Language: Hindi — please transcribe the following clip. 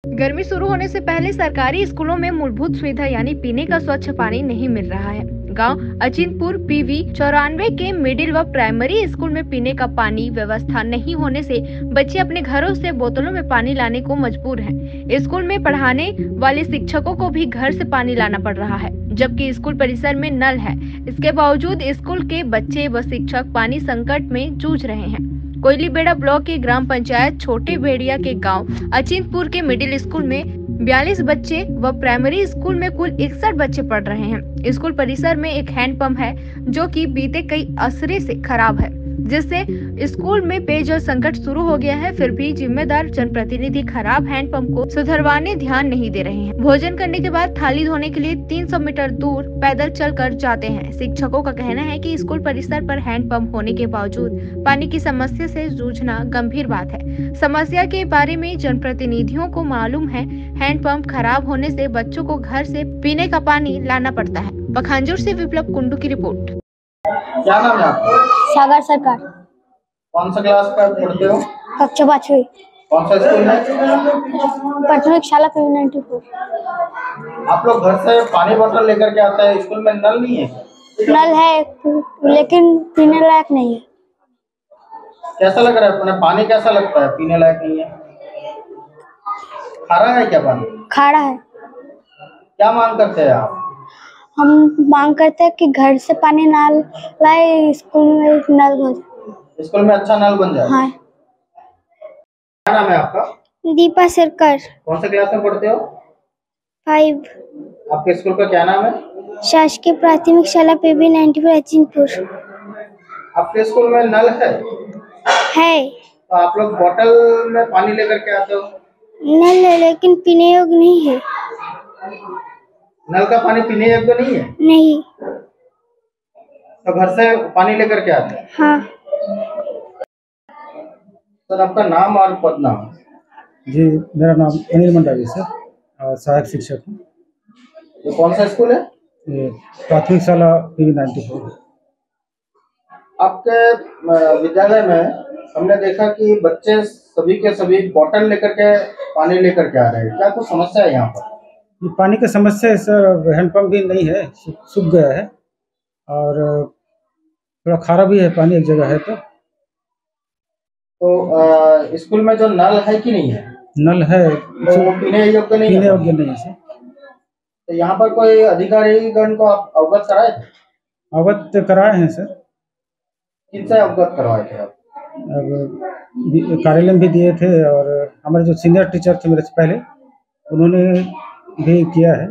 गर्मी शुरू होने से पहले सरकारी स्कूलों में मूलभूत सुविधा यानी पीने का स्वच्छ पानी नहीं मिल रहा है। गांव अचिंतपुर पीवी 94 के मिडिल व प्राइमरी स्कूल में पीने का पानी व्यवस्था नहीं होने से बच्चे अपने घरों से बोतलों में पानी लाने को मजबूर हैं। स्कूल में पढ़ाने वाले शिक्षकों को भी घर से पानी लाना पड़ रहा है, जबकि स्कूल परिसर में नल है। इसके बावजूद स्कूल के बच्चे व शिक्षक पानी संकट में जूझ रहे हैं। कोयलीबेड़ा ब्लॉक के ग्राम पंचायत छोटे भेड़िया के गांव अचिंतपुर के मिडिल स्कूल में 42 बच्चे व प्राइमरी स्कूल में कुल 61 बच्चे पढ़ रहे हैं। स्कूल परिसर में एक हैंडपंप है जो कि बीते कई असरे से खराब है, जिससे स्कूल में पेयजल संकट शुरू हो गया है। फिर भी जिम्मेदार जनप्रतिनिधि खराब हैंडपंप को सुधरवाने ध्यान नहीं दे रहे हैं। भोजन करने के बाद थाली धोने के लिए 300 मीटर दूर पैदल चलकर जाते हैं। शिक्षकों का कहना है कि स्कूल परिसर पर हैंडपंप होने के बावजूद पानी की समस्या से जूझना गंभीर बात है। समस्या के बारे में जनप्रतिनिधियों को मालूम है। हैंडपंप खराब होने से बच्चों को घर से पीने का पानी लाना पड़ता है। पखांजूर से विप्लव कुंडू की रिपोर्ट। क्या नाम है आपका? सागर सरकार। कौन सा क्लास का पढ़ते हो? कक्षा 5वीं। कौन सा स्कूल है? प्राथमिक शाला पीवी 94। आप लोग घर से पानी बोतल लेकर के आते हैं, स्कूल में नल नहीं है? नल है लेकिन पीने लायक नहीं है। कैसा लग रहा है? अपने पानी कैसा लगता है? पीने लायक नहीं है। खारा है क्या पानी? खारा है। क्या मांग करते हैं आप? हम मांग करते हैं कि घर से पानी ना लाए, स्कूल में नल हो जाए। स्कूल में अच्छा नल बन जाए। हाँ। क्या नाम है आपका? दीपा सरकार। कौन सा क्लास में पढ़ते हो? 5। आपके स्कूल का क्या नाम है? शासकीय प्राथमिक शाला पीवी 94 अचिंतपुर। आपके स्कूल में नल है? तो आप लोग बोतल में पानी लेकर के आते हो? नल है लेकिन पीने योग्य नहीं है। नल का पानी पीने योग्य नहीं है? नहीं। तो घर से पानी लेकर के आते हैं? हाँ। सर, आपका नाम और पद नाम? जी, मेरा नाम अनिल मंडावी सर, और सहायक शिक्षक हूँ। ये कौन सा स्कूल है? ये प्राथमिक शाला पीवी 94। आपके विद्यालय में हमने देखा कि बच्चे सभी के सभी बोतल लेकर के पानी लेकर के आ रहे हैं। क्या कुछ समस्या है यहाँ पर? ये पानी की समस्या है सर, हैंडपम्प भी नहीं है, सूख गया है और थोड़ा खारा भी है पानी एक जगह है। तो स्कूल में जो नल है कि नहीं है? नल है तो वो पीने योग्य नहीं है? पीने योग्य नहीं है सर। तो यहाँ पर कोई अधिकारीगण को आप अवगत कराए थे? अवगत कराए हैं सर। किनसे अवगत करवाए थे आप? अब कार्यालय में भी दिए थे और हमारे जो सीनियर टीचर थे मेरे से पहले, उन्होंने भी किया है।